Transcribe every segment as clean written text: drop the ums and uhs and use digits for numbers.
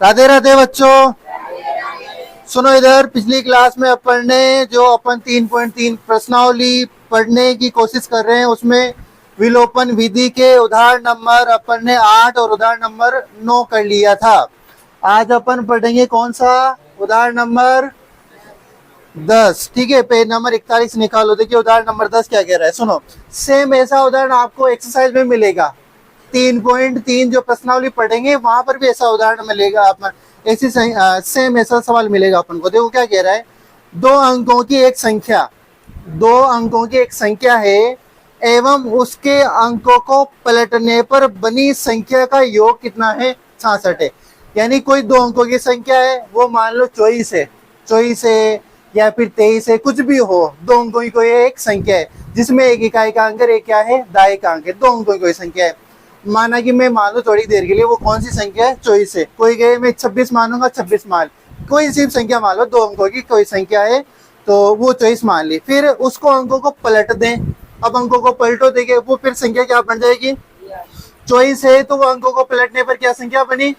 राधे राधे बच्चों। सुनो इधर, पिछली क्लास में अपन ने जो अपन 3.3 प्रश्नावली पढ़ने की कोशिश कर रहे हैं उसमें विलोपन विधि के उदाहरण नंबर अपन ने 8 और उदाहरण नंबर 9 कर लिया था। आज अपन पढ़ेंगे कौन सा? उदाहरण नंबर 10। ठीक है, पेज नंबर 41 निकालो। देखिए उदाहरण नंबर 10 क्या कह रहा है, सुनो। सेम ऐसा उदाहरण आपको एक्सरसाइज में मिलेगा। 3.3 जो प्रश्नावली पढ़ेंगे वहां पर भी ऐसा उदाहरण मिलेगा। अपन ऐसी सेम ऐसा सवाल मिलेगा अपन को। देखो क्या कह रहा है, दो अंकों की एक संख्या है एवं उसके अंकों को पलटने पर बनी संख्या का योग कितना है? 66 है। यानी कोई दो अंकों की संख्या है, वो मान लो 24 है या फिर 23 है, कुछ भी हो। दो अंकों की कोई एक संख्या है जिसमें एक इकाई का अंक, एक क्या है, दाई का अंक है। दो अंकों की कोई संख्या है। माना कि मैं मान लो थोड़ी देर के लिए वो कौन सी संख्या है? 24 है। कोई कहे मैं 26 मानूंगा, 26 मान। कोई सी संख्या मान लो, दो अंकों की कोई संख्या है तो वो 24 मान ली। फिर उसको अंकों को पलट दें। अब अंकों को पलटो, देखे वो फिर संख्या क्या बन जाएगी? 24 है तो वो अंकों को पलटने पर क्या संख्या बनी?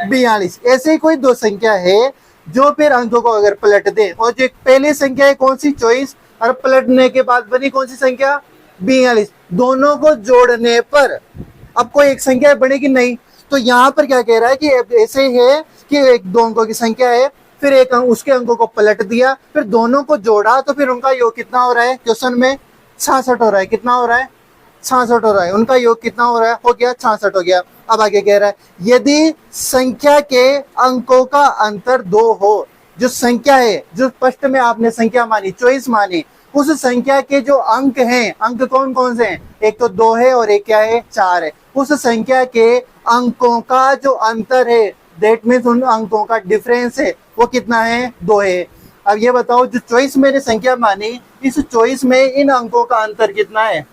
42। ऐसे ही कोई दो संख्या है जो फिर अंकों को अगर पलट दे, और जो पहली संख्या है कौन सी? 24, और पलटने के बाद बनी कौन सी संख्या? 42। दोनों को जोड़ने पर अब कोई एक संख्या बनेगी नहीं। तो यहाँ पर क्या कह रहा है कि ऐसे है कि एक दो अंकों की संख्या है, फिर एक उसके अंकों को पलट दिया, फिर दोनों को जोड़ा, तो फिर उनका योग कितना हो रहा है? क्वेश्चन में 66 हो रहा है। कितना हो रहा है? 66 हो रहा है। उनका योग कितना हो रहा है? हो गया 66 हो गया। अब आगे कह रहा है, यदि संख्या के अंकों का अंतर 2 हो, जो संख्या है, जो स्पष्ट में आपने संख्या मानी 24 मानी, उस संख्या के जो अंक हैं, अंक कौन कौन से हैं? एक तो 2 है और एक क्या है? 4 है। उस संख्या के अंकों का जो अंतर है, दैट मीन्स उन अंकों का डिफरेंस है, वो कितना है? 2 है। अब ये बताओ, जो 24 मैंने संख्या मानी, इस 24 में इन अंकों का अंतर कितना है?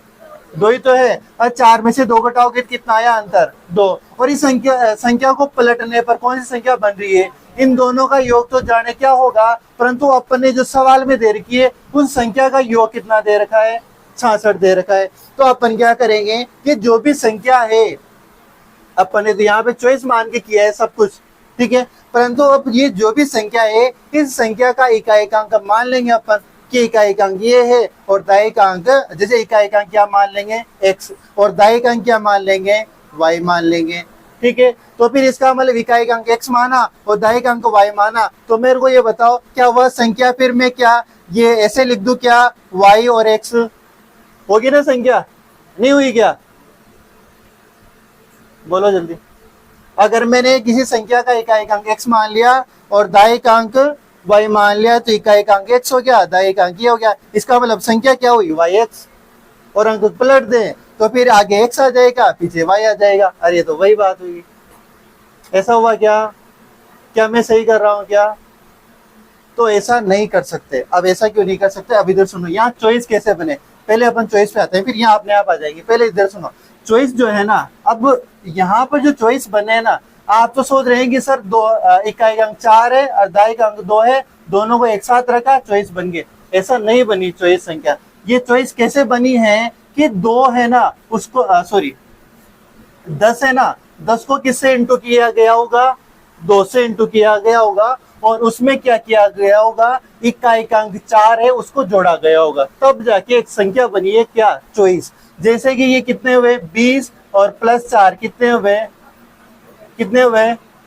2 ही तो है। और 4 में से 2 घटाओगे कितना आया अंतर? 2। और इस संख्या को पलटने पर कौन सी संख्या बन रही है? इन दोनों का योग तो जाने क्या होगा, परंतु अपन ने जो सवाल में दे रखी है उस संख्या का योग कितना दे रखा है? 66 दे रखा है। तो अपन क्या करेंगे कि जो भी संख्या है, अपन ने तो यहाँ पे 24 मान के किया है सब कुछ, ठीक है, परंतु अब ये जो भी संख्या है, इस संख्या का इकाई का अंक मान लेंगे अपन कि इकाई का अंक ये है, और दाई का अंक, जैसे इकाई का अंक क्या मान लेंगे? x, और दाई का अंक क्या मान लेंगे? y मान लेंगे। ठीक है, तो फिर इसका मतलब इकाई का अंक x माना और दाई का अंक y माना। तो मेरे को ये बताओ, क्या वह संख्या फिर मैं क्या ये ऐसे लिख दूं क्या? y और x होगी ना संख्या? नहीं हुई क्या? बोलो जल्दी। अगर मैंने किसी संख्या का इकाई का अंक x मान लिया और दाई का अंक y मान लिया, तो इकाई का अंक x हो गया, दाई का अंक ये हो गया। इसका मतलब संख्या क्या हुई? yx। और अंक पलट दें तो फिर आगे x आ जाएगा, पीछे y आ जाएगा। अरे तो वही बात हुई। ऐसा हुआ क्या? क्या मैं सही कर रहा हूं क्या? तो ऐसा नहीं कर सकते। अब ऐसा क्यों नहीं कर सकते? अब इधर सुनो, यहाँ चॉइस कैसे बने, पहले अपन चॉइस पे आते हैं, फिर यहाँ अपने आप आ जाएगी। पहले इधर सुनो, चॉइस जो है ना, अब यहाँ पर जो चॉइस बने हैं ना, आप तो सोच रहे हैं कि सर दो इकाई का अंक 4 है और दाई का अंक 2 है, दोनों को एक साथ रखा, चॉइस बन गए। ऐसा नहीं बनी चॉइस संख्या। ये चॉइस कैसे बनी है कि 2 है ना, उसको 10 है ना, 10 को किससे इंटू किया गया होगा? 2 से इंटू किया गया होगा, और उसमें क्या किया गया होगा? इकाई का अंक 4 है, उसको जोड़ा गया होगा, तब जाके एक संख्या बनी है क्या? चॉइस। जैसे कि ये कितने हुए? 20 और प्लस 4 कितने हुए?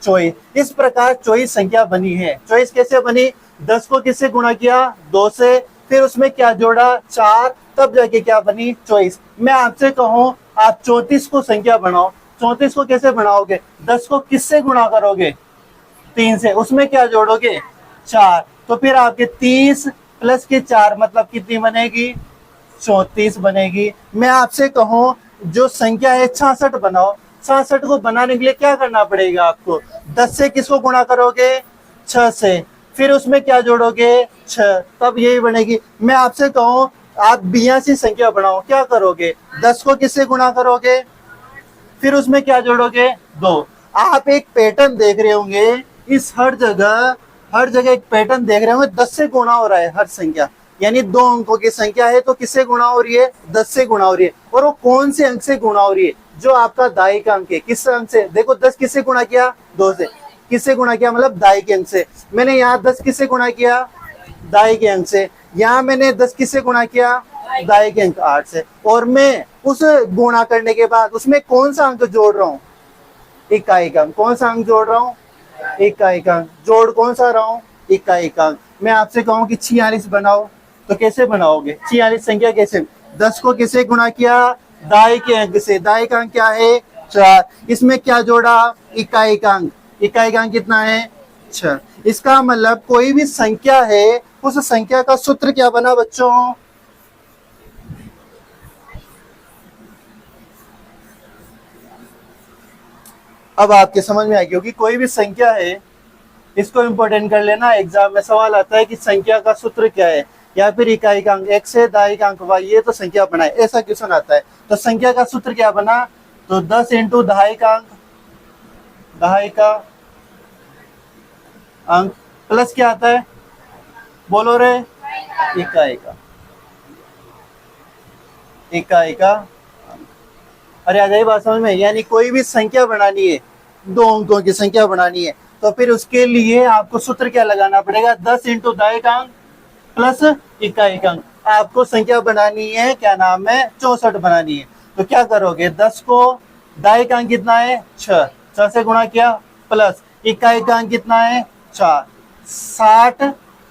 24। इस प्रकार चॉइस संख्या बनी है। चॉइस कैसे बनी? 10 को किससे गुणा किया? 2 से, फिर उसमें क्या जोड़ा? 4, तब जाके क्या बनी? चॉइस। मैं आपसे कहूं आप 34 को संख्या बनाओ, 34 को कैसे बनाओगे? 10 को किससे गुणा करोगे? 3 से, उसमें क्या जोड़ोगे? 4। तो फिर आपके 30 प्लस के 4 मतलब कितनी बनेगी? 34 बनेगी। मैं आपसे कहूं जो संख्या है 66 बनाओ, 66 को बनाने के लिए क्या करना पड़ेगा आपको? 10 से किसको गुणा करोगे? 6 से, फिर उसमें क्या जोड़ोगे? 6, तब यही बनेगी। मैं आपसे कहूं आप 82 संख्या बनाओ, क्या करोगे? 10 को किससे गुणा करोगे? फिर उसमें क्या जोड़ोगे? 2। आप एक पैटर्न देख रहे होंगे, इस हर जगह एक पैटर्न देख रहे होंगे, 10 से गुणा हो रहा है हर संख्या। यानी 2 अंकों की संख्या है तो किससे गुणा हो रही है? 10 से गुणा हो रही है। और वो कौन से अंक से गुणा हो रही है? जो आपका दाई का अंक है। किस अंक से? देखो 10 किससे गुणा किया? 2 से। किससे गुणा किया, मतलब दाई के अंक से। मैंने यहाँ 10 किससे गुणा किया, दाई के अंक से। यहाँ मैंने 10 किससे गुणा किया, दाई के अंक 8 से। और मैं उस गुणा करने के बाद उसमें कौन सा अंक जोड़ रहा हूँ, इकाई का अंक। कौन सा अंक जोड़ रहा हूँ, इकाई का अंक। जोड़ कौन सा रहा हूँ, इकाई का अंक। मैं आपसे कहूँ कि 46 बनाओ, तो कैसे बनाओगे 46 संख्या कैसे, 10 को किसे गुणा किया, दाई के अंक से। दाई का अंक क्या है, 4। इसमें क्या जोड़ा, इकाई का अंक। इकाई का अंक कितना है, 6। इसका मतलब कोई भी संख्या है, उस संख्या का सूत्र क्या बना बच्चों, अब आपके समझ में आएगी, क्योंकि कोई भी संख्या है, इसको इंपॉर्टेंट कर लेना। एग्जाम में सवाल आता है कि संख्या का सूत्र क्या है, या फिर इकाई का अंक x है, दाई का अंक y, ये तो संख्या बनाए, ऐसा क्वेश्चन आता है। तो संख्या का सूत्र क्या बना, तो 10 इंटू दहाई का अंक, दहाई का अंक, प्लस क्या आता है, बोलो रे, इकाई का, इकाई का। अरे आ जाइए बात समझ में। यानी कोई भी संख्या बनानी है, 2 अंकों की संख्या बनानी है, तो फिर उसके लिए आपको सूत्र क्या लगाना पड़ेगा, 10 इंटू दाई का अंक प्लस इकाई का अंक। आपको संख्या बनानी है, क्या नाम है, 64 बनानी है। तो क्या करोगे, 10 को, दाई का अंक कितना है, 6, 6 से गुणा किया, प्लस इकाई का अंक कितना है, 4, 60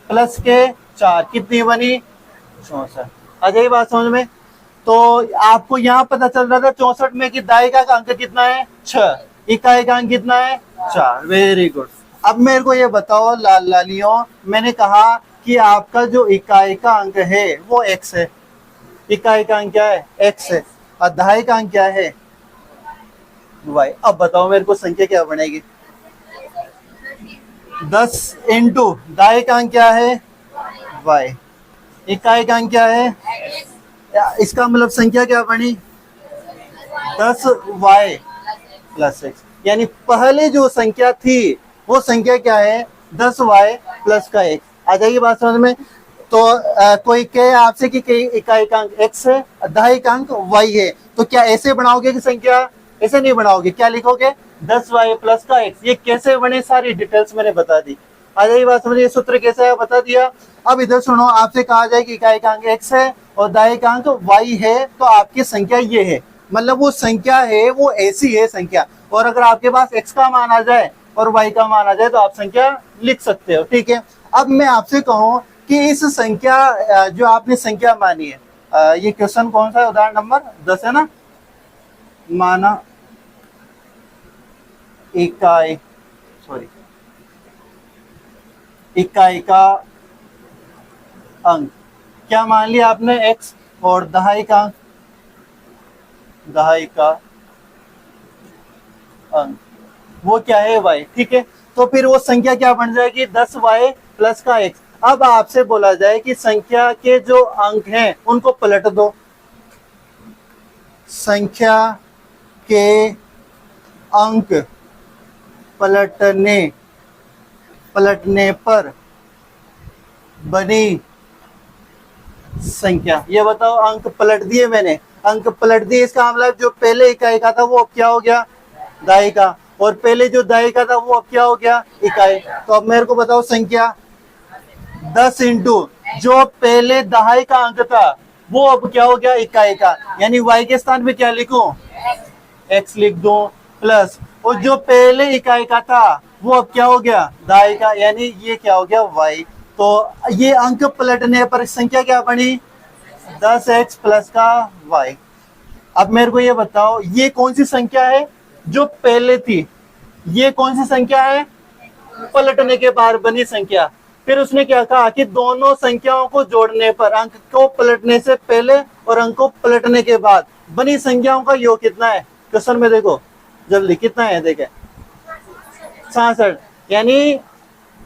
प्लस के 4, कितनी बनी, 64। आ जाइए बात समझ में। तो आपको यहाँ पता चल रहा था 64 में कि दाई का अंक कितना है, 6, इकाई का अंक कितना है, 4। Very good. अब मेरे को ये बताओ लाल लालियों, मैंने कहा कि आपका जो इकाई का अंक है वो x है, इकाई का अंक क्या है, x है, और दहाई का अंक क्या है, y। अब बताओ मेरे को संख्या क्या बनेगी, 10 इंटू दाई का अंक क्या है, y, इकाई का अंक क्या है, इसका मतलब संख्या क्या बनी, 10y प्लस x। यानी पहले जो संख्या थी वो संख्या क्या है, 10y प्लस का x। आ जाइए बात समझ में। तो कोई कहे आपसे कि इकाई का अंक x है, दहाई का अंक y है, तो क्या ऐसे बनाओगे कि संख्या, ऐसे नहीं बनाओगे, क्या लिखोगे, 10y प्लस का x। ये कैसे बने सारी डिटेल्स मैंने बता दी। आ जाइए बात समझिए, सूत्र कैसा है बता दिया। अब इधर सुनो, आपसे कहा जाए कि इकाई का अंक x है और दाई का अंक y है, तो आपकी संख्या ये है, मतलब वो संख्या है वो ऐसी है संख्या। और अगर आपके पास x का मान आ जाए और y का मान आ जाए तो आप संख्या लिख सकते हो, ठीक है। अब मैं आपसे कहूं कि इस संख्या, जो आपने संख्या मानी है, ये क्वेश्चन कौन सा है, उदाहरण नंबर 10 है ना, माना इकाई, सॉरी, इकाई का अंक क्या मान लिया आपने, x, और दहाई का अंक, दहाई का अंक वो क्या है, y, ठीक है। तो फिर वो संख्या क्या बन जाएगी, 10y प्लस का x। अब आपसे बोला जाए कि संख्या के जो अंक हैं उनको पलट दो, संख्या के अंक पलटने पर बनी संख्या। ये बताओ, अंक पलट दिए मैंने, अंक पलट दिए, इसका मतलब जो पहले इकाई का था वो अब क्या हो गया, दाई का, और पहले जो दाई का था वो अब क्या हो गया, इकाई। तो अब मेरे को बताओ संख्या 10 इंटू जो पहले दहाई का अंक था वो अब क्या हो गया, इकाई का, यानी y के स्थान पे क्या लिखूं, x लिख दूं, प्लस और जो पहले इकाई का था वो अब क्या हो गया, दहाई का, यानी ये क्या हो गया, y। तो ये अंक पलटने पर संख्या क्या बनी, 10x प्लस का y। अब मेरे को ये बताओ, ये कौन सी संख्या है जो पहले थी, ये कौन सी संख्या है, पलटने के बाद बनी संख्या। फिर उसने क्या कहा कि दोनों संख्याओं को जोड़ने पर, अंक को पलटने से पहले और अंक को पलटने के बाद बनी संख्याओं का योग कितना है। क्वेश्चन में देखो जल्दी, कितना है देखे, 66। यानी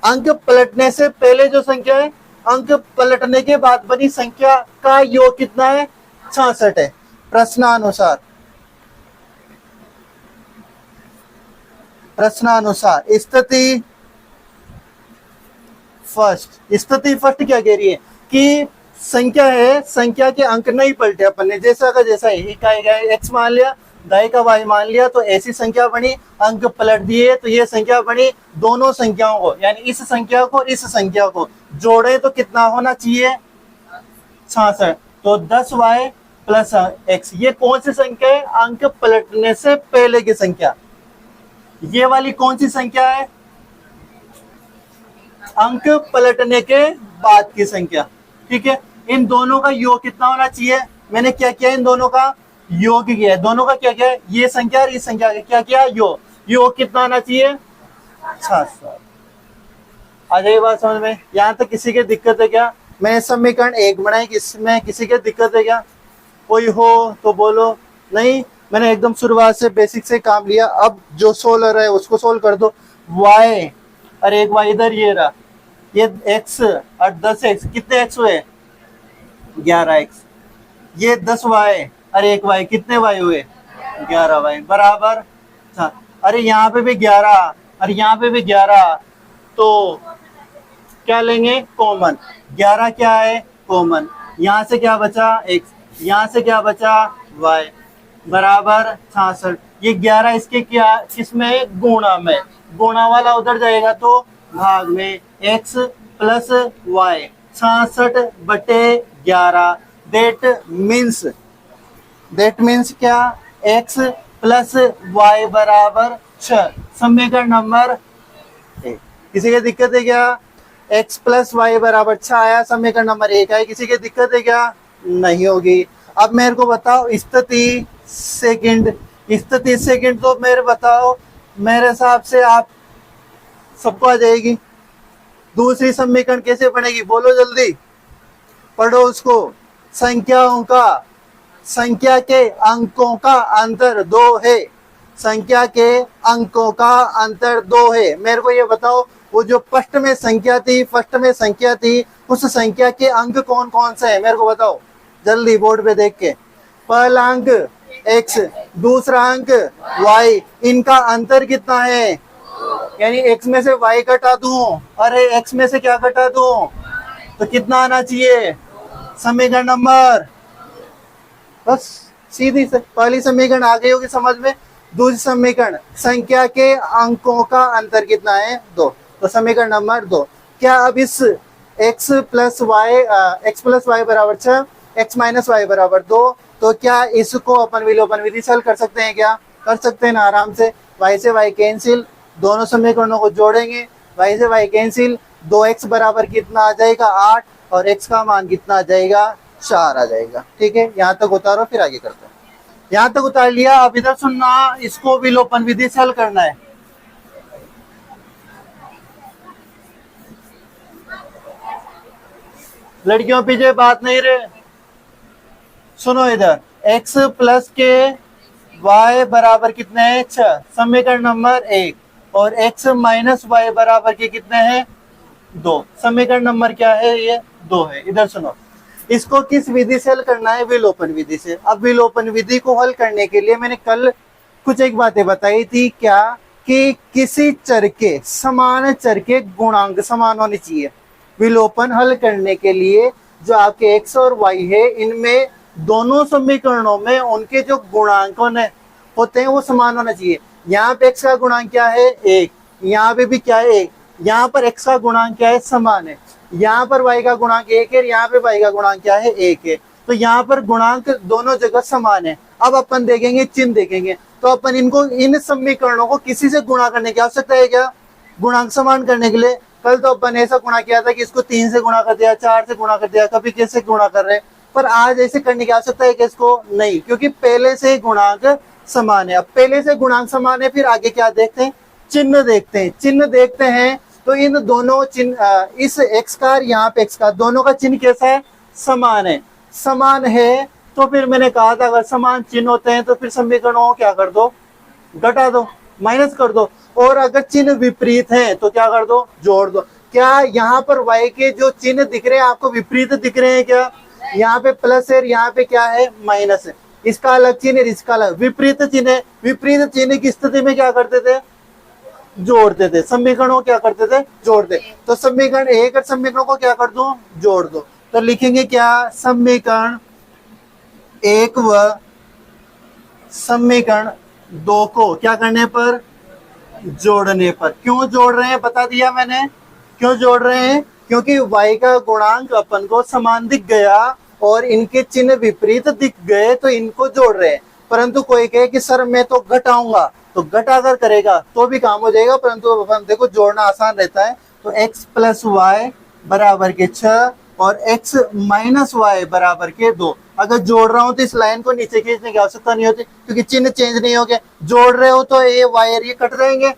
अंक पलटने से पहले जो संख्या है, अंक पलटने के बाद बनी संख्या का योग कितना है, 66 है। प्रश्नानुसार स्थिति फर्स्ट क्या कह रही है कि संख्या है, संख्या के अंक नहीं पलटे अपन ने, जैसा का जैसा ही, इकाई का x मान लिया, दाई का वाई मान लिया तो ऐसी संख्या बनी, अंक पलट दिए तो ये संख्या बनी। दोनों संख्याओं को यानी इस संख्या को इस संख्या को जोड़े तो कितना होना चाहिए 66। तो 10y प्लस x ये कौन सी संख्या है, अंक पलटने से पहले की संख्या। ये वाली कौन सी संख्या है, अंक पलटने के बाद की संख्या। ठीक है, इन दोनों का योग कितना होना चाहिए, मैंने क्या किया, इन दोनों का योग किया है। दोनों का क्या किया है, ये संख्या और इस संख्या का क्या किया, योग। योग कितना आना चाहिए 66। आ जाइए बात समझ में। यहाँ तक किसी के दिक्कत है क्या, मैंने समीकरण 1 बनाई, इसमें किसी के दिक्कत है क्या, कोई हो तो बोलो। नहीं, मैंने एकदम शुरुआत से बेसिक से काम लिया। अब जो सोल्व है उसको सोल्व कर दो। y और एक y इधर ये रहा, ये x और 10x कितने x हुए 11x। ये 10y और एक y कितने y हुए 11y बराबर। अरे यहाँ पे भी 11 और यहाँ पे भी 11, तो क्या लेंगे कॉमन। 11 क्या है कॉमन, यहाँ से क्या बचा x, यहाँ से क्या बचा y बराबर 66। ये 11 इसके क्या किसमें गुणा में, गुणा वाला उधर जाएगा तो भाग में, x plus y 66/11। That means क्या, x प्लस y बराबर 6। समीकरण नंबर 1। किसी की दिक्कत है क्या, x प्लस वाई बराबर 6 आया, समीकरण नंबर 1 है। किसी की दिक्कत है क्या, नहीं होगी। अब मेरे को बताओ स्थिति सेकंड, स्थिति सेकंड तो मेरे बताओ, मेरे हिसाब से आप सबको आ जाएगी। दूसरी समीकरण कैसे बनेगी बोलो जल्दी, पढ़ो उसको। संख्या के अंकों का अंतर 2 है, संख्या के अंकों का अंतर 2 है। मेरे को ये बताओ, वो जो फर्स्ट में संख्या थी उस संख्या के अंक कौन कौन से है, मेरे को बताओ जल्दी बोर्ड पे देख के। पहला अंक x, दूसरा अंक y, इनका अंतर कितना है, यानी x में से y घटा दूं, अरे x में से क्या घटा दूं, तो कितना आना चाहिए समीकरण नंबर, बस सीधी से पहली समीकरण आ गई होगी समझ में। दूसरी समीकरण संख्या के अंकों का अंतर कितना है 2, तो समीकरण नंबर 2। क्या अब इस x प्लस वाई बराबर 6, x माइनस वाई बराबर 2, तो क्या इसको अपन विलोपन विधि से हल कर सकते हैं क्या, कर सकते हैं ना आराम से। y से y कैंसिल, दोनों समीकरणों को जोड़ेंगे, y से y कैंसिल, 2x बराबर कितना आ जाएगा 8 और x का मान कितना आ जाएगा 4 आ जाएगा। ठीक है, यहाँ तक उतारो फिर आगे करते हैं। यहाँ तक उतार लिया, अब इधर सुनना, इसको विलोपन विधि से हल करना है। लड़कियों पीछे बात नहीं रे, सुनो इधर, x प्लस के y बराबर कितने हैं 6, समीकरण नंबर 1, और x माइनस वाई बराबर के कितने हैं 2, समीकरण नंबर क्या है ये 2 है। इधर सुनो, इसको किस विधि से हल करना है, विलोपन विधि से। अब विलोपन विधि को हल करने के लिए मैंने कल कुछ एक बातें बताई थी, क्या कि किसी चर के समान चर के गुणांक समान होने चाहिए। विलोपन हल करने के लिए जो आपके x और y है, इनमें दोनों समीकरणों में उनके जो गुणांक होते हैं वो समान होना चाहिए। यहाँ पे x का गुणांक क्या है 1, यहाँ पे भी क्या है 1, यहाँ पर x का गुणांक क्या है समान है, यहाँ पर y का गुणांक 1 है, यहाँ पे y का गुणांक क्या है 1 है, तो यहाँ पर गुणांक दोनों जगह समान है। अब अपन देखेंगे चिन्ह देखेंगे, तो अपन इनको इन समीकरणों को किसी से गुणा करने की आवश्यकता है क्या, गुणांक समान करने के लिए। कल तो अपन ऐसा गुणा किया था कि इसको 3 से गुणा कर दिया, 4 से गुणा कर दिया, कभी कैसे गुणा कर रहे, पर आज ऐसे करने की आवश्यकता है कि इसको नहीं, क्योंकि पहले से गुणांक समान है। अब पहले से गुणांक समान है, फिर आगे क्या देखते हैं, चिन्ह देखते हैं। चिन्ह देखते हैं तो इन दोनों चिन्ह, इस x का और यहाँ पे x का, दोनों का चिन्ह कैसा है, समान है। समान है तो फिर मैंने कहा था अगर समान चिन्ह होते हैं तो फिर समीकरणों को क्या कर दो, घटा दो, माइनस कर दो, और अगर चिन्ह विपरीत है तो क्या कर दो, जोड़ दो। क्या यहाँ पर y के जो चिन्ह दिख रहे हैं आपको विपरीत दिख रहे हैं क्या, यहाँ पे प्लस है, यहाँ पे क्या है माइनस है, इसका अलग चिन्ह है, इसका अलग, विपरीत चिन्ह है। विपरीत चिन्ह की स्थिति में क्या करते थे, जोड़ते थे, समीकरणों क्या करते थे, जोड़ते। तो समीकरण 1 और समीकरणों को क्या कर दो, जोड़ दो, तो लिखेंगे क्या, समीकरण 1 व समीकरण दो को क्या करने पर, जोड़ने पर। क्यों जोड़ रहे हैं बता दिया मैंने, क्यों जोड़ रहे हैं, क्योंकि y का गुणांक अपन को समान दिख गया और इनके चिन्ह विपरीत दिख गए तो इनको जोड़ रहे हैं। परंतु कोई कहे कि सर मैं तो घटाऊंगा, तो घटा अगर करेगा तो भी काम हो जाएगा, परंतु अपन देखो जोड़ना आसान रहता है। तो x प्लस वाई बराबर के 6 और x माइनस वाई बराबर के 2। अगर जोड़ रहा हूं तो इस लाइन को नीचे खींचने की आवश्यकता नहीं होती क्योंकि चिन्ह चेंज नहीं हो गया। जोड़ रहे हो तो ये y और ये कट रहेंगे।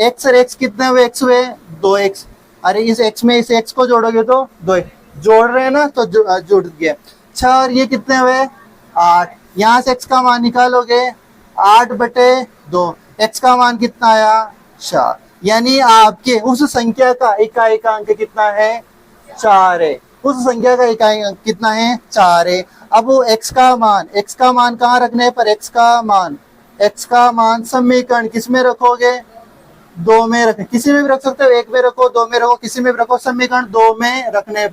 x और x कितने हुए, x हुए 2x। अरे इस x में इस x को जोड़ोगे तो 2, जोड़ रहे हैं ना तो जुड़ गया। 6 और ये कितने हुए 8। यहां से x का मान निकालोगे 8/2, x का मान कितना आया 4। यानी आपके उस संख्या का इकाई का अंक कितना है 4 है। उस संख्या का इकाई अंक कितना है 4 है। अब वो x का मान कहाँ रखने पर, x का मान समीकरण किस में रखोगे, 2 में रख, किसी में भी रख सकते हो, 1 में रखो 2 में रखो, किसी में भी रखो, समीकरण 2 में रखने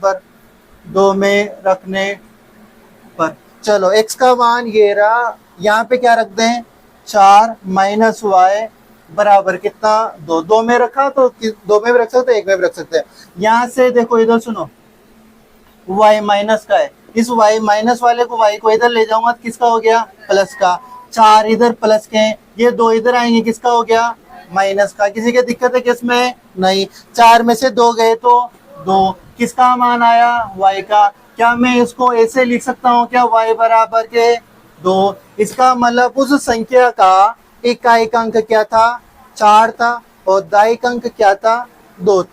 पर। चलो x का मान ये रहा, यहाँ पे क्या रख दें 4 माइनस वाई बराबर कितना 2 में रखा तो 2 में भी रख सकते हैं, 1 में भी रख सकते हैं। यहाँ से देखो इधर सुनो, y माइनस का है, इस y माइनस वाले को y को इधर ले जाऊंगा तो किसका हो गया प्लस का। 4 इधर प्लस के हैं, ये 2 इधर आएंगे किसका हो गया माइनस का। किसी की दिक्कत है किसमें नहीं, 4 में से 2 गए तो 2, किसका मान आया y का। क्या मैं इसको ऐसे लिख सकता हूँ क्या, y बराबर के 2। इसका मतलब उस संख्या का इकाई अंक क्या था 4 था और दायिक अंक क्या था 2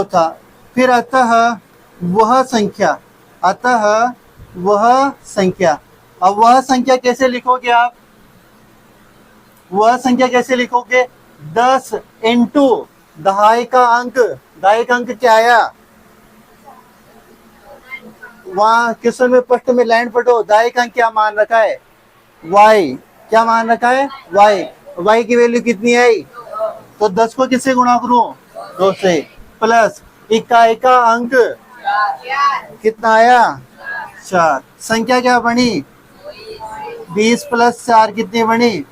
था। फिर अतः वह संख्या, अब वह संख्या कैसे लिखोगे आप, वह संख्या कैसे लिखोगे 10 इंटू दायिक अंक क्या आया, वहां क्वेश्चन में प्रश्न में लाइन पढ़ो, दायिक अंक क्या मान रखा है y, क्या मान रखा है y की वैल्यू कितनी आई, तो 10 को किससे गुणा करूं 2 से, प्लस इकाई का अंक कितना आया 4। संख्या क्या बनी 20 प्लस 4 कितनी बनी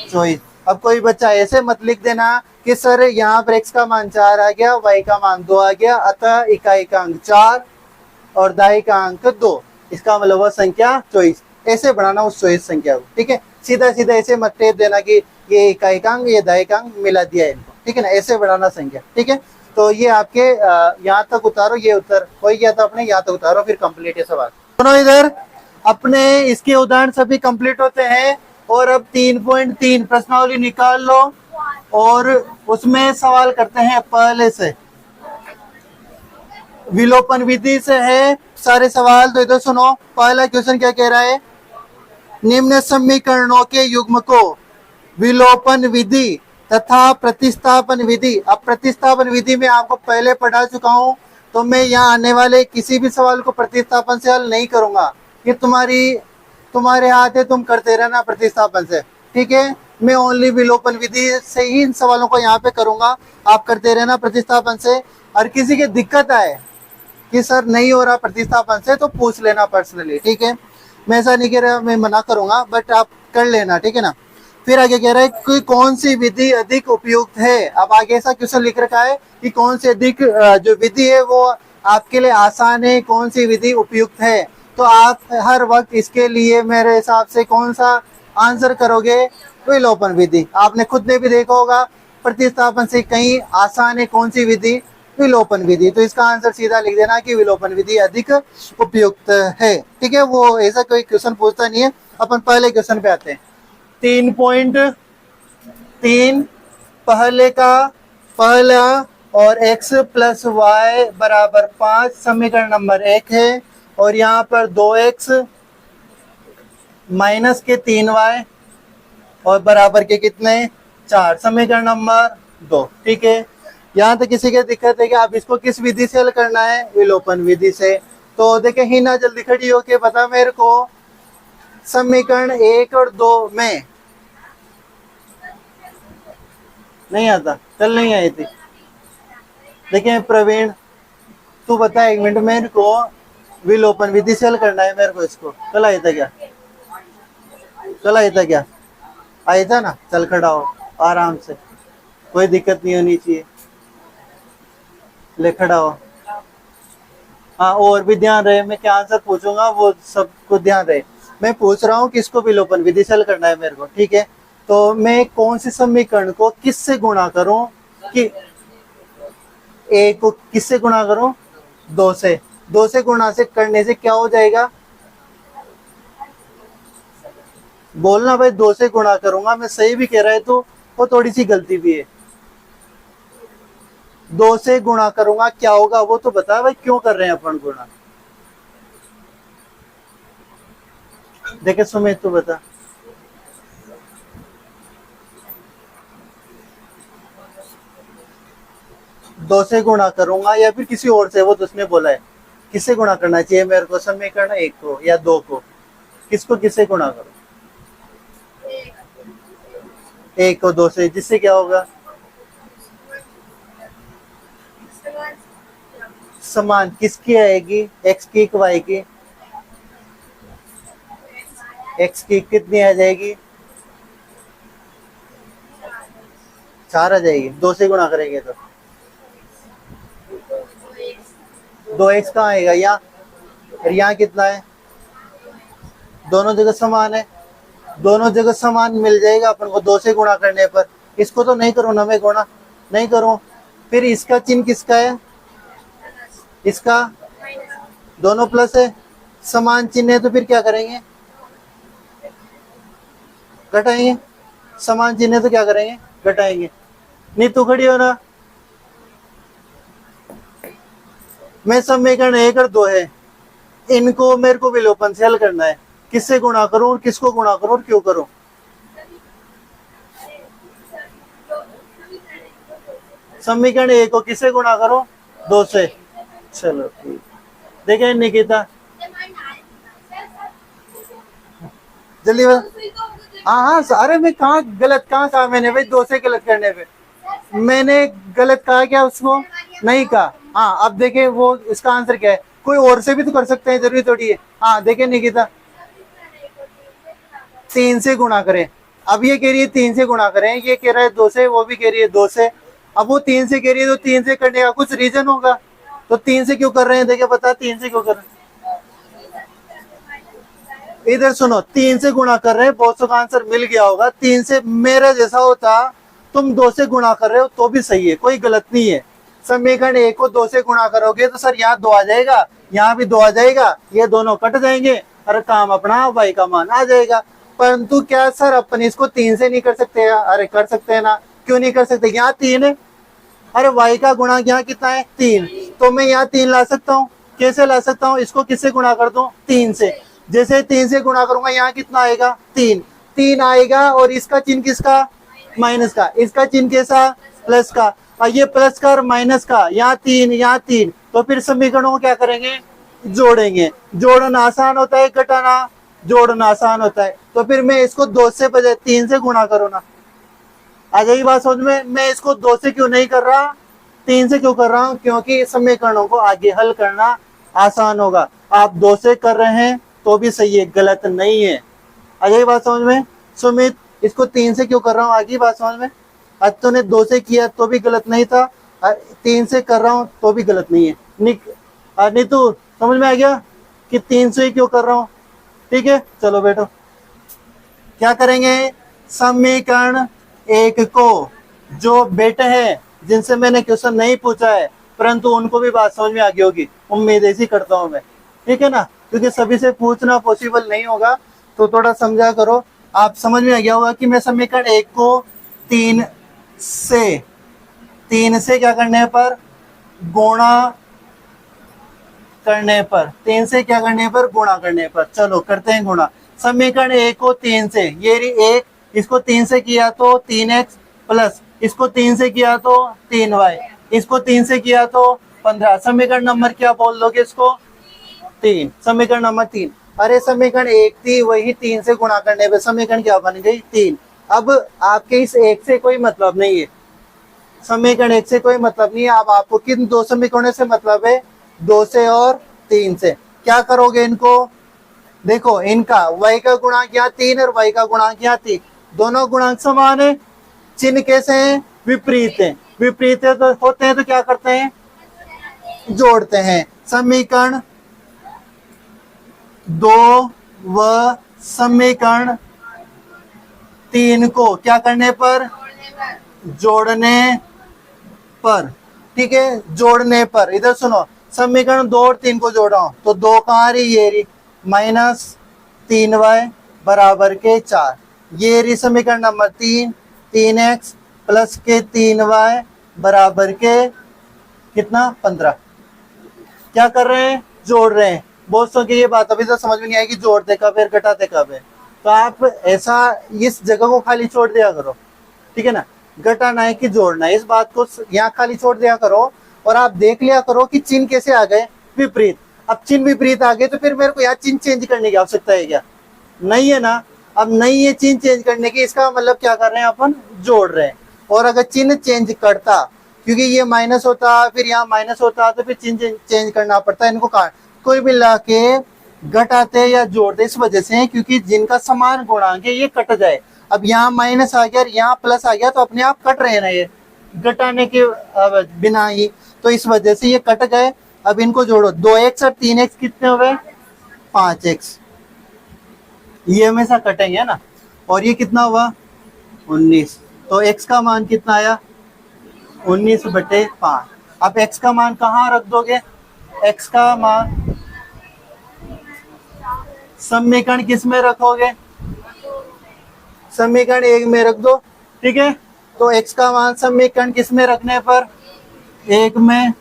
24। अब कोई बच्चा ऐसे मत लिख देना कि सर यहाँ पर x का मान 4 आ गया, y का मान 2 आ गया, अतः इकाई का अंक 4 और दायिक का अंक 2, इसका मतलब वह संख्या 24। ऐसे बढ़ाना उस 24 संख्या को, ठीक है। सीधा ऐसे मत टेप देना कि ये इकाई का अंक ये दायिक अंक मिला दिया इनको, ठीक है ना, ऐसे बढ़ाना संख्या, ठीक है। तो ये आपके यहाँ तक उतारो, ये उत्तर हो गया था अपने, यहाँ तक उतारो, फिर कंप्लीट है सवाल। दोनों इधर अपने इसके उदाहरण सभी कंप्लीट होते हैं। और अब 3.3 प्रश्नावली निकाल लो और उसमें सवाल करते हैं पहले से, विलोपन विधि से है सारे सवाल। तो इधर सुनो, पहला क्वेश्चन क्या कह रहा है, निम्न समीकरणों के युग्म को विलोपन विधि तथा प्रतिस्थापन विधि। अब प्रतिस्थापन विधि में आपको पहले पढ़ा चुका हूं, तो मैं यहाँ आने वाले किसी भी सवाल को प्रतिस्थापन से हल नहीं करूंगा, ये तुम्हारे हाथ है, तुम करते रहना प्रतिस्थापन से, ठीक है। मैं ओनली विलोपन विधि से ही इन सवालों को यहाँ पे करूंगा, आप करते रहना प्रतिस्थापन से। और किसी की दिक्कत आए कि सर नहीं हो रहा प्रतिस्थापन से तो पूछ लेना पर्सनली, ठीक है। मैं ऐसा नहीं कह रहा मैं मना करूंगा, बट आप कर लेना, ठीक है ना। फिर आगे कह रहा है कि कौन सी विधि अधिक उपयुक्त है। अब आगे ऐसा क्वेश्चन लिख रखा है कि कौन सी अधिक जो विधि है वो आपके लिए आसान है, कौन सी विधि उपयुक्त है। तो आप हर वक्त इसके लिए मेरे हिसाब से कौन सा आंसर करोगे, विलोपन विधि। आपने खुद ने भी देखा होगा प्रतिस्थापन से कहीं आसान है कौन सी विधि, विलोपन विधि। तो इसका आंसर सीधा लिख देना कि विलोपन विधि अधिक उपयुक्त है, ठीक है। वो ऐसा कोई क्वेश्चन पूछता नहीं है। अपन पहले क्वेश्चन पे आते हैं। 3.3 पहला और x प्लस वाई बराबर 5 समीकरण नंबर 1 है। और यहाँ पर 2x माइनस के 3y और बराबर के कितने 4 समीकरण नंबर 2, ठीक है। यहाँ तक किसी की दिक्कत है कि आप इसको किस विधि से हल करना है, विलोपन विधि से। तो देखे हिना जल्दी खड़ी होके बता मेरे को, समीकरण 1 और 2 में नहीं आता, कल नहीं आई थी। देखिए प्रवीण तू बता 1 मिनट, मेरे को विलोपन विधि से हल करना है, मेरे को इसको कल आया था क्या, कल आया था क्या। आया था ना, चल खड़ा हो आराम से, कोई दिक्कत नहीं होनी चाहिए, ले खड़ा हो। हाँ और भी ध्यान रहे, मैं क्या आंसर पूछूंगा वो सबको ध्यान रहे। मैं पूछ रहा हूँ किसको विलोपन विधि से हल करना है मेरे को, ठीक है। तो मैं कौन से समीकरण को किससे गुणा करूं कि ए को किससे गुणा करूं, दो से। दो से गुणा से करने से क्या हो जाएगा, बोलना भाई, दो से गुणा करूंगा, मैं सही भी कह रहा है तो वो थोड़ी सी गलती भी है। दो से गुणा करूंगा क्या होगा वो तो बता भाई, क्यों कर रहे हैं अपन गुणा। देखे सुमित तू बता। दो से गुणा करूंगा या फिर किसी और से, वो तो उसने बोला है किससे गुणा करना चाहिए मेरे को, समीकरण एक को या दो को, किसको किससे गुणा करूं, एक को दो से, जिससे क्या होगा, समान किसकी आएगी, एक्स की वाई की, एक्स की कितनी आ जाएगी, चार आ जाएगी, दो से गुणा करेंगे तो। दो एक्स कहाँ आएगा, यहाँ, और यहाँ कितना है, दोनों जगह समान है, दोनों जगह समान मिल जाएगा अपन को दो से गुणा करने पर। इसको तो नहीं करूँ ना मैं गुणा, नहीं करूँ, फिर इसका चिन्ह किसका है, इसका, दोनों प्लस है, समान चिन्ह है तो फिर क्या करेंगे, घटाएंगे, समान चिन्ह है तो क्या करेंगे, घटाएंगे। नहीं तू खड़ी हो ना, मैं समीकरण एक और दो है, इनको मेरे को विलोपन से हल करना है, किससे गुणा करूं और किसको गुणा करूं और क्यों करूं। समीकरण एक को किससे गुणा करो, दो से। चलो ठीक, देखे निकिता, जल्दी बता। हाँ हाँ अरे मैं कहाँ गलत कहाँ कहा मैंने भाई, दो से गलत करने पे मैंने गलत कहा क्या उसको, नहीं कहा। हाँ अब देखे वो इसका आंसर क्या है, कोई और से भी तो कर सकते हैं, जरूरी थोड़ी है। हाँ देखे निकिता, तीन से गुणा करें, अब ये कह रही है तीन से गुणा करें, ये कह रहा है दो से, वो भी कह रही है दो से। अब वो तीन से कह रही है तो तीन से करने का कुछ रीजन होगा, तो तीन से क्यों कर रहे हैं, देखे बता तीन से क्यों कर रहे हैं। इधर सुनो, तीन से गुणा कर रहे हैं, बहुत का आंसर मिल गया होगा, तीन से मेरा जैसा होता, तुम दो से गुणा कर रहे हो तो भी सही है, कोई गलत नहीं है। समीकरण एक को दो से गुणा करोगे तो सर यहाँ दो आ जाएगा, यहाँ भी दो आ जाएगा, ये दोनों कट जाएंगे और काम अपना वाई का मान आ जाएगा। परंतु क्या सर अपन इसको तीन से नहीं कर सकते, अरे कर सकते हैं ना, क्यों नहीं कर सकते, यहाँ तीन है, अरे वाई का गुणा यहाँ कितना है, तीन, तो मैं यहाँ तीन ला सकता हूँ। कैसे ला सकता हूँ, इसको किससे गुणा कर दूं, तीन से। जैसे तीन से गुणा करूंगा यहाँ कितना आएगा, तीन, तीन आएगा, और इसका चिन्ह किसका, माइनस का, इसका चिन्ह कैसा, प्लस का, और ये प्लस का और माइनस का, यहाँ तीन यहाँ तीन, तो फिर समीकरणों को क्या करेंगे, जोड़ेंगे। जोड़ना आसान होता है, घटाना, जोड़ना आसान होता है, तो फिर मैं इसको दो से बजाय तीन से गुणा करूँ ना, आ जाएगी बात समझ में। मैं इसको दो से क्यों नहीं कर रहा, तीन से क्यों कर रहा हूँ, क्योंकि समीकरणों को आगे हल करना आसान होगा। आप दो से कर रहे हैं तो भी सही है, गलत नहीं है। आ जाएगी बात समझ में। सुमित इसको तीन से क्यों कर रहा हूँ, आगे बात समझ में। आज तूने दो से किया तो भी गलत नहीं था, तीन से कर रहा हूँ तो भी गलत नहीं है। नीतू समझ में आ गया कि तीन से ही क्यों कर रहा हूँ, ठीक है। चलो बैठो, क्या करेंगे, समीकरण एक को, जो बेटे हैं जिनसे मैंने क्वेश्चन नहीं पूछा है परंतु उनको भी बात समझ में आ गई होगी, उम्मीद ऐसी करता हूं मैं, ठीक है ना, क्योंकि सभी से पूछना पॉसिबल नहीं होगा, तो थोड़ा समझा करो। आप समझ में आ गया होगा कि मैं समीकरण एक को तीन से क्या करने पर, गुणा करने पर, तीन से क्या करने पर, गुणा करने पर। चलो करते हैं गुणा। समीकरण एक को तीन से, ये एक, इसको तीन से किया तो तीन एक्स प्लस, इसको तीन से किया तो तीन वाई, इसको तीन से किया तो 15। समीकरण नंबर क्या बोल दोगे इसको, तीन, समीकरण नंबर तीन। अरे समीकरण एक थी, वही तीन से गुणा करने पे समीकरण क्या बन गई, तीन। अब आपके इस एक से कोई मतलब नहीं है, समीकरण एक से कोई मतलब नहीं है। अब आपको किन दो समीकरणों से मतलब है, दो से और तीन से। क्या करोगे इनको, देखो इनका y का गुणांक यहाँ तीन और y का गुणांक यहाँ तीन, दोनों गुणांक समान है, चिन्ह कैसे हैं, विपरीत है। विपरीत है तो होते हैं तो क्या करते हैं, जोड़ते हैं। समीकरण 2 व समीकरण 3 को क्या करने पर, जोड़ने पर। ठीक है, जोड़ने पर। इधर सुनो, समीकरण 2 और 3 को जोड़ा हूं तो 2 कहाँ रही, ये रही, -3y बराबर के 4। ये रही समीकरण नंबर 3, 3x प्लस के 3y बराबर के कितना, 15। क्या कर रहे हैं, जोड़ रहे हैं। दोस्तों की ये बात अभी तो समझ में नहीं आएगी, जोड़ते कब है घटाते कब है, तो आप ऐसा इस जगह को खाली छोड़ दिया करो, ठीक है ना। घटाना है कि जोड़ना है, इस बात को यहाँ खाली छोड़ दिया करो और आप देख लिया करो कि चिन्ह कैसे आ गए, विपरीत। अब चिन्ह विपरीत आ गए तो फिर मेरे को यहाँ चिन्ह चेंज करने की आवश्यकता है क्या, नहीं है ना। अब नहीं है चिन्ह चेंज करने की, इसका मतलब क्या कर रहे हैं, अपन जोड़ रहे हैं। और अगर चिन्ह चेंज करता, क्योंकि ये माइनस होता फिर यहाँ माइनस होता तो फिर चिन्ह चेंज करना पड़ता है, इनको काट कोई भी ला के घटाते या जोड़ते इस वजह से, क्योंकि जिनका समान गुणांक है ये कट जाए। अब यहाँ माइनस आ गया, यहाँ प्लस आ गया तो अपने आप कट रहे हैं ना, ये घटाने के बिना ही, तो इस वजह से ये कट गए। अब इनको जोड़ो, 2x और 3x कितने हुए, 5x, ये हमेशा कटेंगे ना। और ये कितना हुआ, 19, तो x का मान कितना आया, 19/5। अब x का मान कहाँ रख दोगे, x का मान समीकरण किस में रखोगे, समीकरण 1 में रख दो, ठीक है। तो x का मान समीकरण किस में रखने पर, 1 में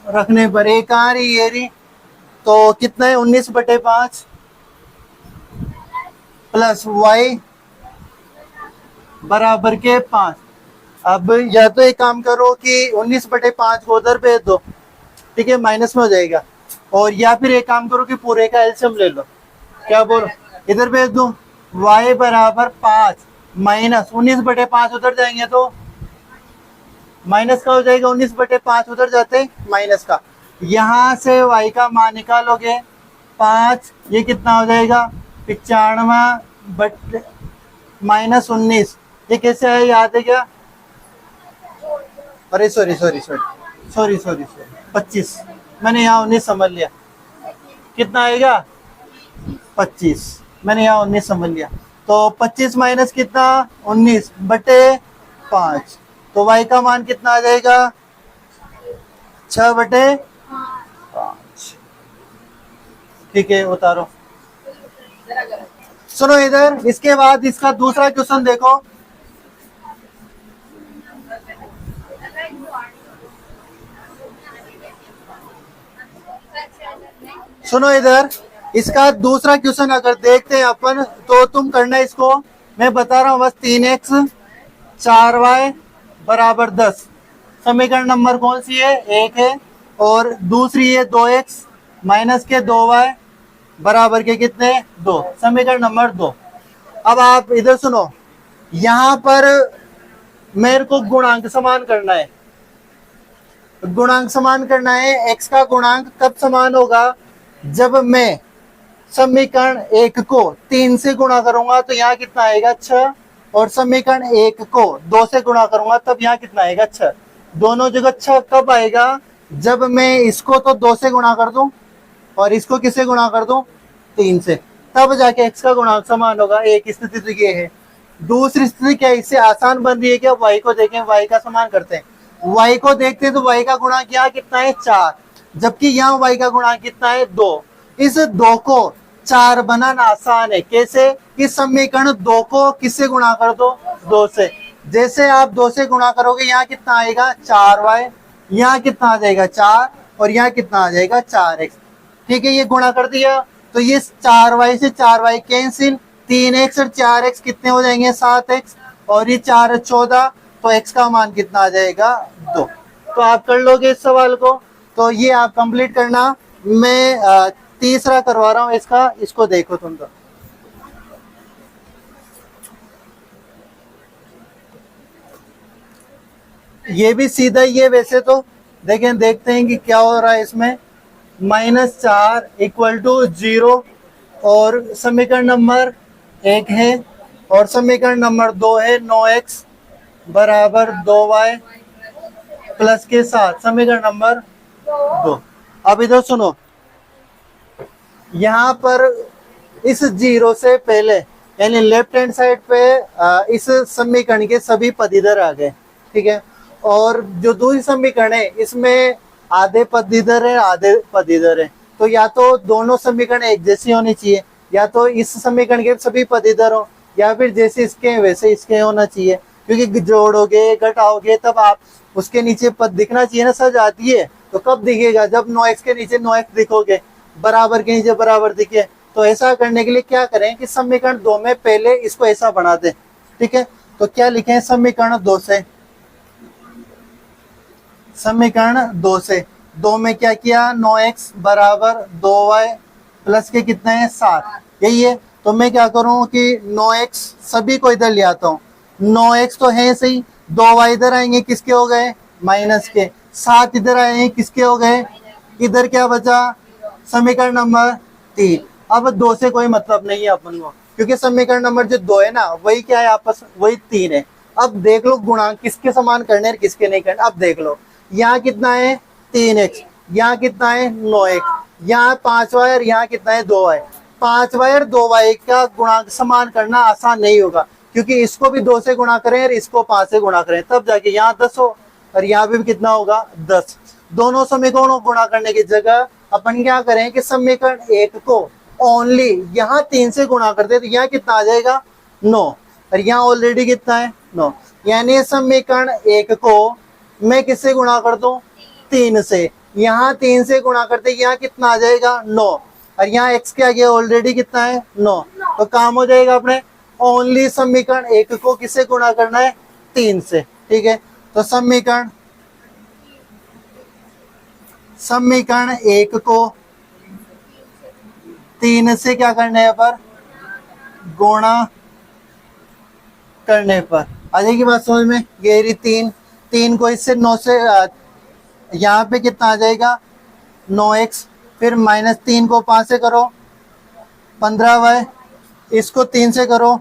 रखने पर, एक कहाँ रही, ये रही, तो कितना है, 19/5 प्लस y बराबर के 5। अब या तो एक काम करो कि 19/5 को उधर भेज दो, ठीक है, माइनस में हो जाएगा। और या फिर एक काम करो कि पूरे का एलसीएम ले लो, क्या बोलो, इधर भेज दो, y बराबर 5 माइनस 19/5 उधर जाएंगे तो माइनस का हो जाएगा, 19/5 उधर जाते माइनस का। यहाँ से y का मान निकालोगे 5, ये कितना हो जाएगा, 95 माइनस 19, ये कैसे है, याद है क्या, अरे सॉरी 25, मैंने यहाँ 19 समझ लिया, कितना आएगा 25, मैंने यहाँ 19 समझ लिया। तो 25 माइनस कितना, 19/5, तो y का मान कितना आ जाएगा, 6/5। ठीक है, उतारो। सुनो इधर, इसके बाद इसका दूसरा क्वेश्चन देखो। सुनो इधर, इसका दूसरा क्वेश्चन अगर देखते हैं अपन, तो तुम करना इसको, मैं बता रहा हूं बस, 3x 4y बराबर 10। समीकरण नंबर कौन सी है, 1 है, और दूसरी है 2x माइनस के 2y बराबर के कितने, 2, समीकरण नंबर 2। अब आप इधर सुनो, यहां पर मेरे को गुणांक समान करना है, गुणांक समान करना है। x का गुणांक कब समान होगा, जब मैं समीकरण 1 को 3 से गुणा करूंगा तो यहाँ कितना आएगा, 6, और समीकरण 1 को 2 से गुणा करूंगा तब यहाँ कितना आएगा, 6। दोनों जगह 6 कब आएगा, जब मैं इसको तो 2 से गुणा कर दूं और इसको किससे गुणा कर दूं, 3 से, तब जाके x का गुणांक समान होगा। एक स्थिति तो ये है। दूसरी स्थिति क्या, इससे आसान बन रही है क्या, y को देखें, y का समान करते हैं, y को देखते हैं तो y का गुणांक यहाँ कितना है, 4, जबकि यहाँ y का गुणांक कितना है, 2। इस 2 को 4 बनाना आसान है, कैसे, इस समीकरण 2 को किससे गुणा कर दो, 2 से। जैसे आप 2 से गुणा करोगे यहाँ कितना आएगा, 4y, यहाँ कितना आ जाएगा, 4, और यहाँ कितना आ जाएगा, 4x। ठीक है, ये गुणा कर दिया तो ये 4y से 4y कैंसिल, 3x और 4x कितने हो जाएंगे, 7x, और ये 4 14, तो x का मान कितना आ जाएगा, 2। तो आप कर लोगे इस सवाल को, तो ये आप कंप्लीट करना। मैं तीसरा करवा रहा हूँ इसका, इसको देखो तुम तो। ये भी सीधा ही है वैसे तो, देखें, देखते हैं कि क्या हो रहा है इसमें। -4 = 0, और समीकरण नंबर एक है, और समीकरण नंबर 2 है 9x बराबर 2y प्लस के साथ, समीकरण नंबर 2। अब इधर सुनो, यहाँ पर इस जीरो से पहले यानी लेफ्ट हैंड साइड पे इस समीकरण के सभी पद इधर आ गए, ठीक है। और जो दूसरी समीकरण है इसमें आधे पद इधर है, आधे पद इधर है, तो या तो दोनों समीकरण एक जैसी होनी चाहिए, या तो इस समीकरण के सभी पद इधर हो, या फिर जैसे इसके वैसे इसके होना चाहिए। क्योंकि जोड़ोगे घटाओगे तब आप उसके नीचे पद दिखना चाहिए ना, सज आती है तो कब दिखेगा, जब 9x के नीचे 9x दिखोगे, बराबर के नीचे बराबर दिखे। तो ऐसा करने के लिए क्या करें कि समीकरण 2 में पहले इसको ऐसा बना दें, ठीक है। तो क्या लिखें समीकरण 2 से, समीकरण 2 से 2 में क्या किया, 9x बराबर 2y प्लस के कितने हैं 7, यही है। तो मैं क्या करूं कि 9x सभी को इधर ले आता हूँ, 9x तो है सही, 2y इधर आएंगे किसके हो गए माइनस के, 7 इधर आएंगे किसके हो गए, इधर क्या बचा समीकरण नंबर 3। अब 2 से कोई मतलब नहीं है अपन को, क्योंकि समीकरण नंबर जो 2 है ना वही क्या है आपस वही 3 है। अब देख लो गुणांक किसके समान करने और किसके नहीं करने। अब देख लो यहाँ कितना है 3x, यहाँ कितना है 9x, यहाँ 5y और यहाँ कितना है 2y। 5y और 2y का गुणांक समान करना आसान नहीं होगा, क्योंकि इसको भी 2 से गुणा करें और इसको 5 से गुणा करें तब जाके यहाँ 10 हो, और यहाँ भी कितना होगा 10। दोनों समीकरणों को गुणा करने की जगह अपन क्या करें कि समीकरण 1 को ओनली यहाँ 3 से गुणा कर दे, तो यहाँ कितना आ जाएगा 9, और यहाँ ऑलरेडी कितना है 9। यानी समीकरण 1 को मैं किससे गुणा कर दूं 3 से, यहाँ 3 से गुणा करते यहाँ कितना आ जाएगा 9, और यहाँ x क्या गया ऑलरेडी कितना है 9। तो काम हो जाएगा अपने, ओनली समीकरण 1 को किससे गुणा करना है 3 से, ठीक है। तो समीकरण 1 को 3 से क्या करने पर गुणा करने पर आ जाएगी बात समझ में। ये 3 को इससे 9 से यहाँ पे कितना आ जाएगा 9x, फिर -3 को 5 से करो 15y, इसको 3 से करो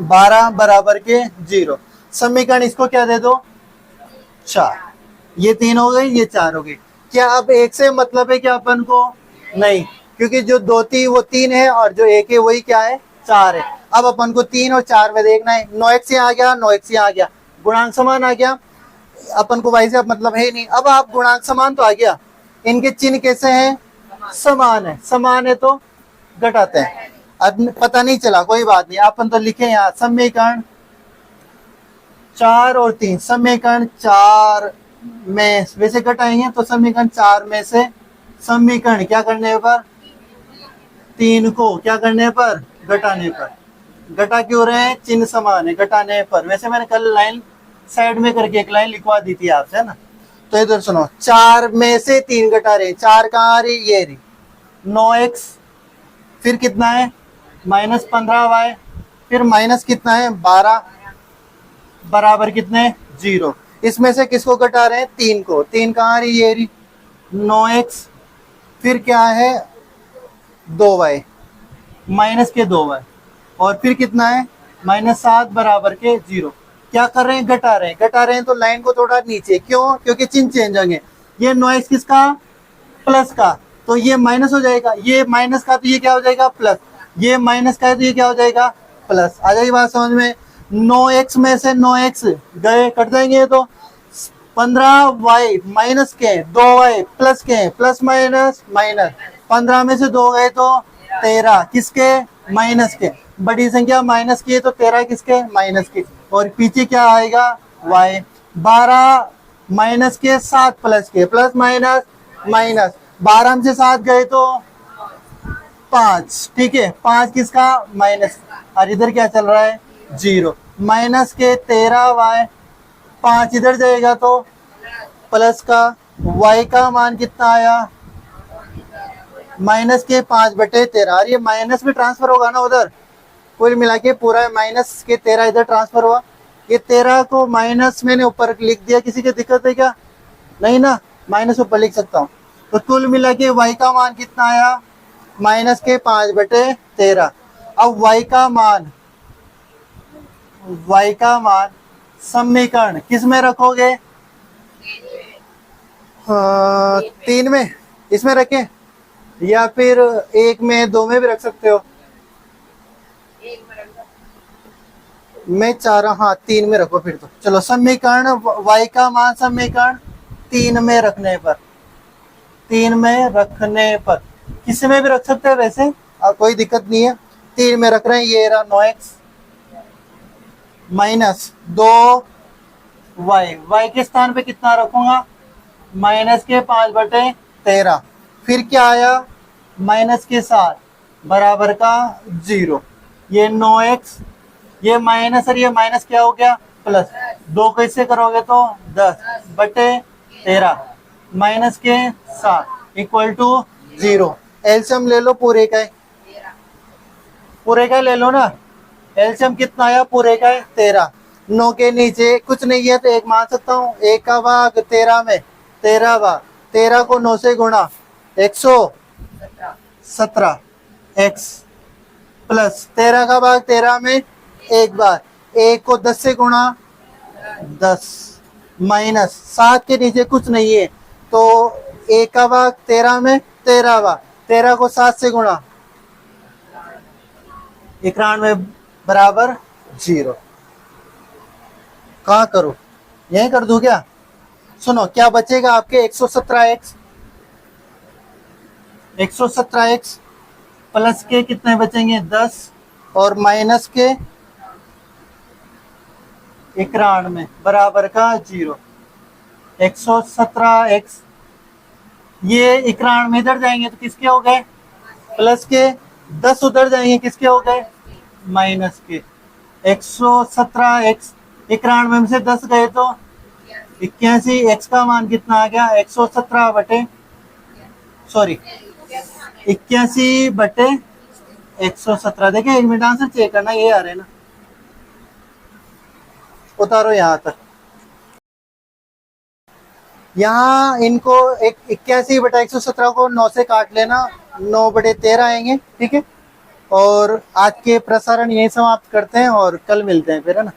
12 बराबर के 0। समीकरण इसको क्या दे दो 4, ये 3 हो गई ये 4 हो गई। क्या अब 1 से मतलब है क्या अपन को, नहीं, क्योंकि जो 2 थी वो 3 है और जो 1 है वही क्या है 4 है। अब अपन को 3 और 4 में देखना है, 9x यहाँ आ गया 9x यहाँ आ गया, गुणांक समान आ गया, अपन को y से अब मतलब है नहीं। अब आप गुणांक समान तो आ गया, इनके चिन्ह कैसे हैं समान है, समान है तो घटाते हैं। अब पता नहीं चला कोई बात नहीं, अपन तो लिखे यहाँ समीकरण 4 और 3, समीकरण 4 में वैसे घटाएंगे तो समीकरण 4 में से समीकरण क्या करने पर 3 को क्या करने पर घटाने पर, घटा क्यों रहे हैं चिन्ह समान है घटाने पर। वैसे मैंने कल लाइन साइड में करके एक लाइन लिखवा दी थी आपसे ना। तो इधर सुनो 4 में से 3 घटा रहे, 4 कहाँ आ रही ये रही 9x, फिर कितना है -15y, फिर माइनस कितना है 12 बराबर कितने 0। इसमें से किसको घटा रहे हैं 3 को, 3 कहाँ आ रही ये रही 9x, फिर क्या है 2y माइनस के 2y, और फिर कितना है -7 बराबर के 0। क्या कर रहे हैं घटा रहे हैं तो लाइन को थोड़ा नीचे, क्यों, क्योंकि चिन्ह चेंज होंगे। ये 9x किसका प्लस का, तो ये माइनस हो जाएगा, ये माइनस का तो ये क्या हो जाएगा प्लस, ये माइनस का है तो ये क्या हो जाएगा प्लस। आ जाएगी बात समझ में। 9x में से 9x गए कट जाएंगे, तो 15y माइनस के 2y प्लस के प्लस माइनस माइनस, 15 में से 2 गए तो 13 किसके माइनस के, बड़ी संख्या माइनस की है तो 13 किसके माइनस की, और पीछे क्या आएगा y। 12 माइनस के 7 प्लस के प्लस माइनस माइनस, 12 में से 7 गए तो 5, ठीक है 5 किसका माइनस, और इधर क्या चल रहा है 0, माइनस के 13y, 5 इधर जाएगा तो प्लस का, y का मान कितना आया माइनस के 5/13, और ये माइनस भी ट्रांसफर होगा ना उधर, कुल मिला के पूरा माइनस के 13 इधर ट्रांसफर हुआ। ये 13 को माइनस मैंने ऊपर लिख दिया, किसी की दिक्कत है क्या, नहीं ना, माइनस ऊपर लिख सकता हूँ। तो कुल मिला के y का मान कितना आया -के 5/13, अब y का मान समीकरण किस में रखोगे? 3 में, इसमें रखें या फिर 1 में, 2 में भी रख सकते हो। मैं चाह रहा, हाँ 3 में रखो फिर तो। चलो समीकरण y का मान समीकरण 3 में रखने पर, 3 में रखने पर, किसी में भी रख सकते हैं वैसे, कोई दिक्कत नहीं है। 3 में रख रहे हैं, ये रहा 9x माइनस 2y, y के स्थान पे कितना रखूंगा? माइनस के 5/13। फिर क्या आया? माइनस के साथ बराबर का 0। ये 9x, ये माइनस और ये माइनस क्या हो गया? प्लस। 2 कैसे करोगे तो 10/13 माइनस के साथ इक्वल टू 0। एलसीएम ले लो पूरे का, पूरे का ले लो ना। एलसीएम कितना आया? पूरे का 13। 9 के नीचे कुछ नहीं है तो 1 मान सकता हूँ। 1 का भाग 13 में 13 भाग 13 को 9 से गुणा 117 x प्लस 13 का भाग 13 में 1 बार, 1 को 10 से गुणा 10 माइनस 7 के नीचे कुछ नहीं है तो 1 का भाग 13 में 13 बार, 13 को 7 से गुणा 91 बराबर 0। कहाँ करूं? यही कर दूं क्या? सुनो क्या बचेगा आपके? 117x प्लस के कितने बचेंगे? 10 और माइनस के 91 बराबर का 0। 117x, ये 91 इधर जाएंगे तो किसके हो गए? प्लस के। 10 उधर जाएंगे किसके हो गए? माइनस के। 117x 91 में से 10 गए तो 81। x का मान कितना आ गया? 117 बटे, सॉरी 81 बटे 117। देखिए 1 मिनट आंसर चेक करना, ये आ रहे हैं ना। उतारो यहाँ तक। यहाँ इनको 81 बटा 117 को 9 से काट लेना, 9/13 आएंगे। ठीक है, और आज के प्रसारण यही समाप्त करते हैं और कल मिलते हैं फिर, है ना।